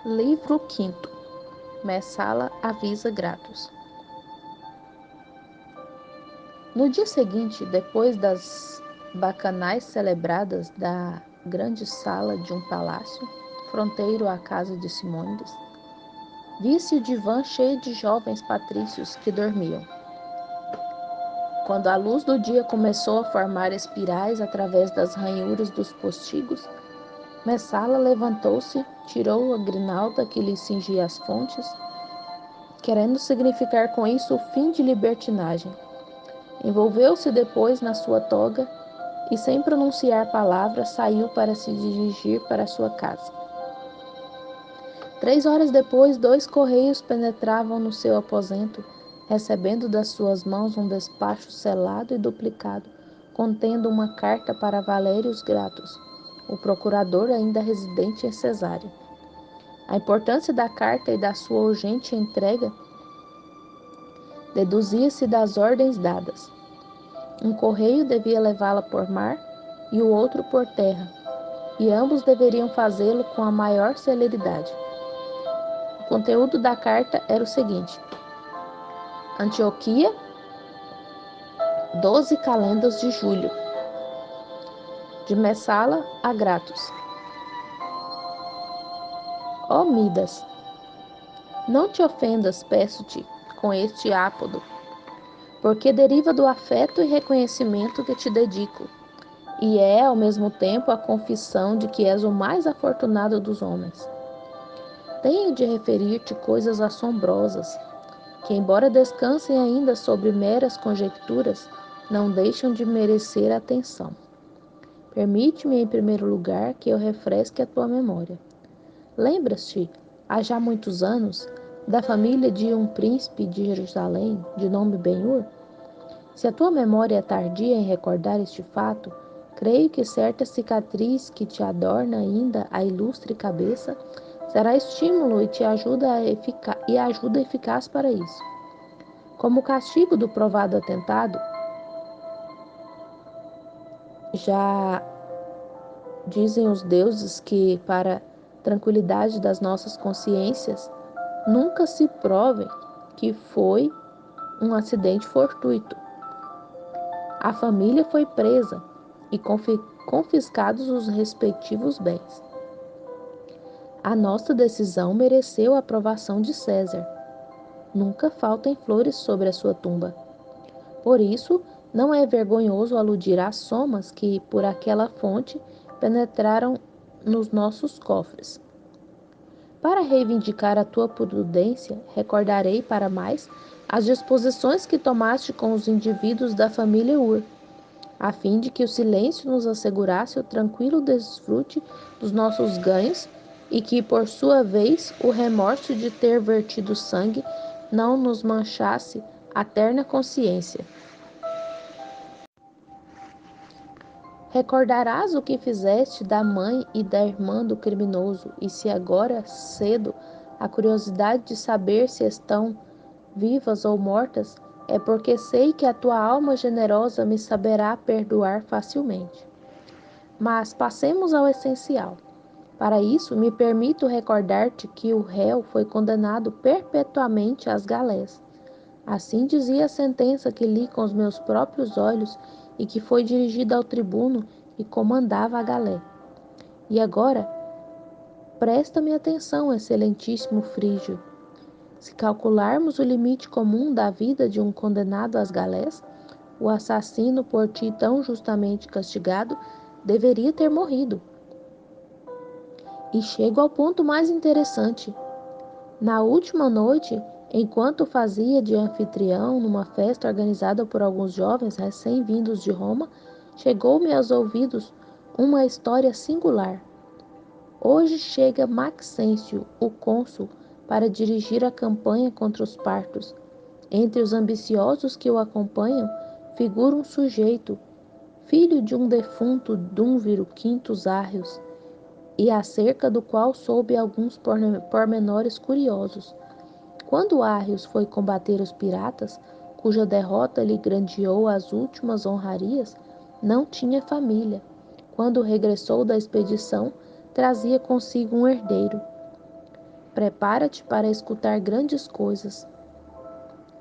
Livro quinto. Messala avisa Gratos. No dia seguinte, depois das bacanais celebradas da grande sala de um palácio, fronteiro à casa de Simônides, vi-se o divã cheio de jovens patrícios que dormiam. Quando a luz do dia começou a formar espirais através das ranhuras dos postigos, Messala levantou-se, tirou a grinalda que lhe cingia as fontes, querendo significar com isso o fim de libertinagem. Envolveu-se depois na sua toga e, sem pronunciar palavras, saiu para se dirigir para sua casa. 3 horas depois, 2 correios penetravam no seu aposento, recebendo das suas mãos um despacho selado e duplicado, contendo uma carta para Valérios Gratos, o procurador ainda residente em Cesárea. A importância da carta e da sua urgente entrega deduzia-se das ordens dadas. Um correio devia levá-la por mar e o outro por terra, e ambos deveriam fazê-lo com a maior celeridade. O conteúdo da carta era o seguinte: Antioquia, 12 calendas de julho. De Messala a Gratos. Ó Midas, não te ofendas, peço-te, com este ápodo, porque deriva do afeto e reconhecimento que te dedico, e é, ao mesmo tempo, a confissão de que és o mais afortunado dos homens. Tenho de referir-te coisas assombrosas, que, embora descansem ainda sobre meras conjecturas, não deixam de merecer atenção. Permite-me, em primeiro lugar, que eu refresque a tua memória. Lembras-te, há já muitos anos, da família de um príncipe de Jerusalém, de nome Ben-Hur? Se a tua memória é tardia em recordar este fato, creio que certa cicatriz que te adorna ainda a ilustre cabeça será estímulo e ajuda eficaz para isso. Como castigo do provado atentado, já dizem os deuses que, para tranquilidade das nossas consciências, nunca se prove que foi um acidente fortuito. A família foi presa e confiscados os respectivos bens. A nossa decisão mereceu a aprovação de César. Nunca faltem flores sobre a sua tumba. Por isso, não é vergonhoso aludir às somas que, por aquela fonte, penetraram nos nossos cofres. Para reivindicar a tua prudência, recordarei para mais as disposições que tomaste com os indivíduos da família Ur, a fim de que o silêncio nos assegurasse o tranquilo desfrute dos nossos ganhos e que, por sua vez, o remorso de ter vertido sangue não nos manchasse a terna consciência. Recordarás o que fizeste da mãe e da irmã do criminoso, e se agora cedo a curiosidade de saber se estão vivas ou mortas, é porque sei que a tua alma generosa me saberá perdoar facilmente. Mas passemos ao essencial. Para isso, me permito recordar-te que o réu foi condenado perpetuamente às galés. Assim dizia a sentença que li com os meus próprios olhos e que foi dirigida ao tribuno e comandava a galé. E agora, presta-me atenção, excelentíssimo Frígio. Se calcularmos o limite comum da vida de um condenado às galés, o assassino por ti tão justamente castigado deveria ter morrido. E chego ao ponto mais interessante. Na última noite, enquanto fazia de anfitrião numa festa organizada por alguns jovens recém-vindos de Roma, chegou-me aos ouvidos uma história singular. Hoje chega Maxêncio, o cônsul, para dirigir a campanha contra os partos. Entre os ambiciosos que o acompanham, figura um sujeito, filho de um defunto Dúnviro Quintus Arrius, e acerca do qual soube alguns pormenores curiosos. Quando Arrius foi combater os piratas, cuja derrota lhe granjeou as últimas honrarias, não tinha família. Quando regressou da expedição, trazia consigo um herdeiro. Prepara-te para escutar grandes coisas.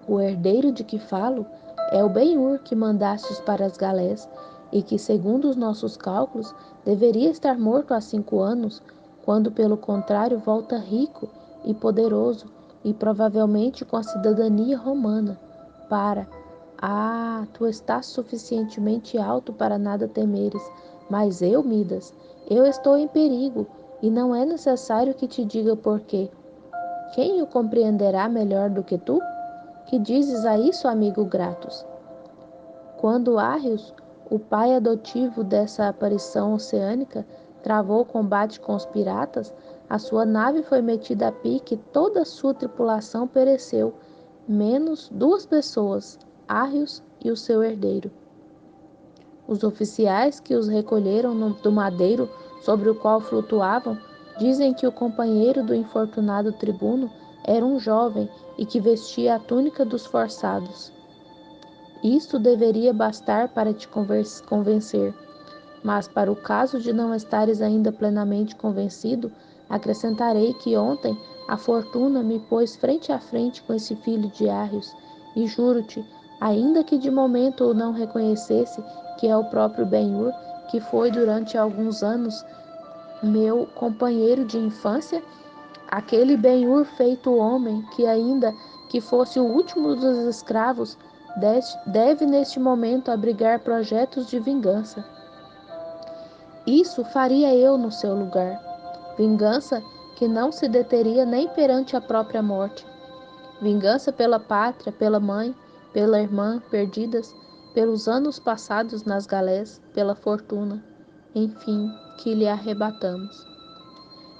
O herdeiro de que falo é o Ben-Hur que mandastes para as galés, e que, segundo os nossos cálculos, deveria estar morto há 5 anos, quando, pelo contrário, volta rico e poderoso, e provavelmente com a cidadania romana, tu estás suficientemente alto para nada temeres, mas eu, Midas, eu estou em perigo, e não é necessário que te diga por quê. Quem o compreenderá melhor do que tu? Que dizes a isso, amigo Gratos? Quando Arrios, o pai adotivo dessa aparição oceânica, travou combate com os piratas, a sua nave foi metida a pique e toda a sua tripulação pereceu, menos 2 pessoas, Arrios e o seu herdeiro. Os oficiais que os recolheram do madeiro sobre o qual flutuavam dizem que o companheiro do infortunado tribuno era um jovem e que vestia a túnica dos forçados. Isto deveria bastar para te convencer, mas para o caso de não estares ainda plenamente convencido, acrescentarei que ontem a fortuna me pôs frente a frente com esse filho de Arrios, e juro-te, ainda que de momento o não reconhecesse, que é o próprio Ben-Hur, que foi durante alguns anos meu companheiro de infância, aquele Ben-Hur feito homem, que ainda que fosse o último dos escravos, deve neste momento abrigar projetos de vingança. Isso faria eu no seu lugar. Vingança que não se deteria nem perante a própria morte. Vingança pela pátria, pela mãe, pela irmã perdidas, pelos anos passados nas galés, pela fortuna, enfim, que lhe arrebatamos.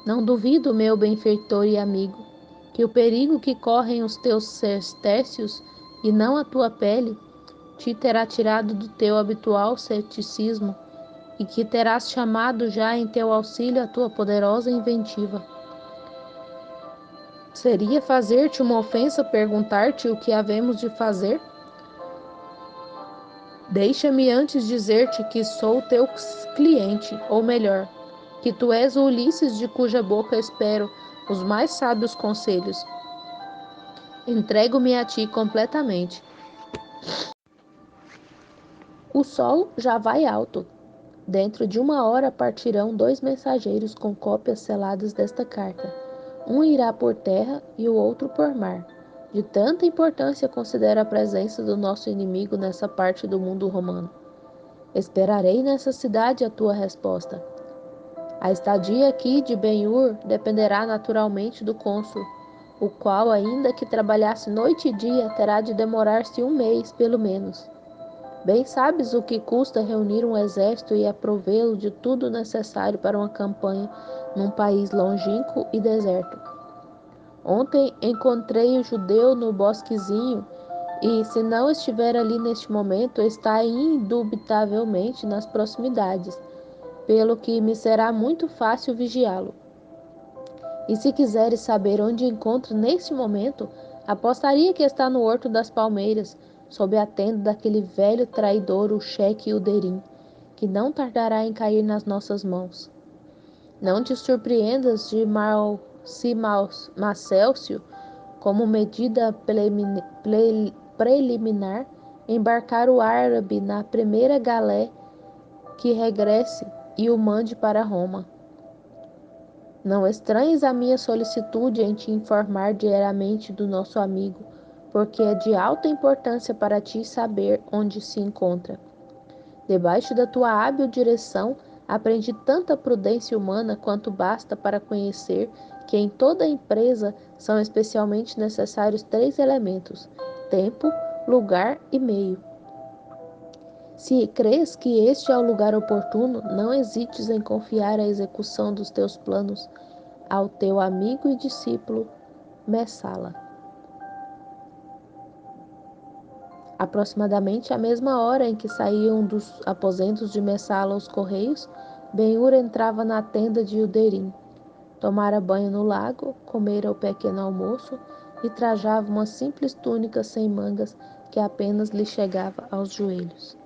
Não duvido, meu benfeitor e amigo, que o perigo que correm os teus sestércios e não a tua pele te terá tirado do teu habitual ceticismo e que terás chamado já em teu auxílio a tua poderosa inventiva. Seria fazer-te uma ofensa perguntar-te o que havemos de fazer? Deixa-me antes dizer-te que sou teu cliente, ou melhor, que tu és o Ulisses de cuja boca espero os mais sábios conselhos. Entrego-me a ti completamente. O sol já vai alto. Dentro de 1 hora partirão 2 mensageiros com cópias seladas desta carta. Um irá por terra e o outro por mar. De tanta importância considero a presença do nosso inimigo nessa parte do mundo romano. Esperarei nessa cidade a tua resposta. A estadia aqui de Ben-Hur dependerá naturalmente do cônsul, o qual, ainda que trabalhasse noite e dia, terá de demorar-se 1 mês, pelo menos. Bem sabes o que custa reunir um exército e aprovê-lo de tudo necessário para uma campanha num país longínquo e deserto. Ontem encontrei o judeu no bosquezinho e, se não estiver ali neste momento, está indubitavelmente nas proximidades, pelo que me será muito fácil vigiá-lo. E se quiseres saber onde encontro neste momento, apostaria que está no Horto das Palmeiras, sob a tenda daquele velho traidor, o Cheque Uderim, que não tardará em cair nas nossas mãos. Não te surpreendas de Marcélcio, como medida preliminar, embarcar o árabe na primeira galé que regresse e o mande para Roma. Não estranhes a minha solicitude em te informar diariamente do nosso amigo, porque é de alta importância para ti saber onde se encontra. Debaixo da tua hábil direção, aprendi tanta prudência humana quanto basta para conhecer que em toda empresa são especialmente necessários 3 elementos: tempo, lugar e meio. Se crês que este é o lugar oportuno, não hesites em confiar a execução dos teus planos ao teu amigo e discípulo Messala. Aproximadamente à mesma hora em que saíam dos aposentos de Messala os correios, Ben-Hur entrava na tenda de Uderim. Tomara banho no lago, comera o pequeno almoço e trajava uma simples túnica sem mangas que apenas lhe chegava aos joelhos.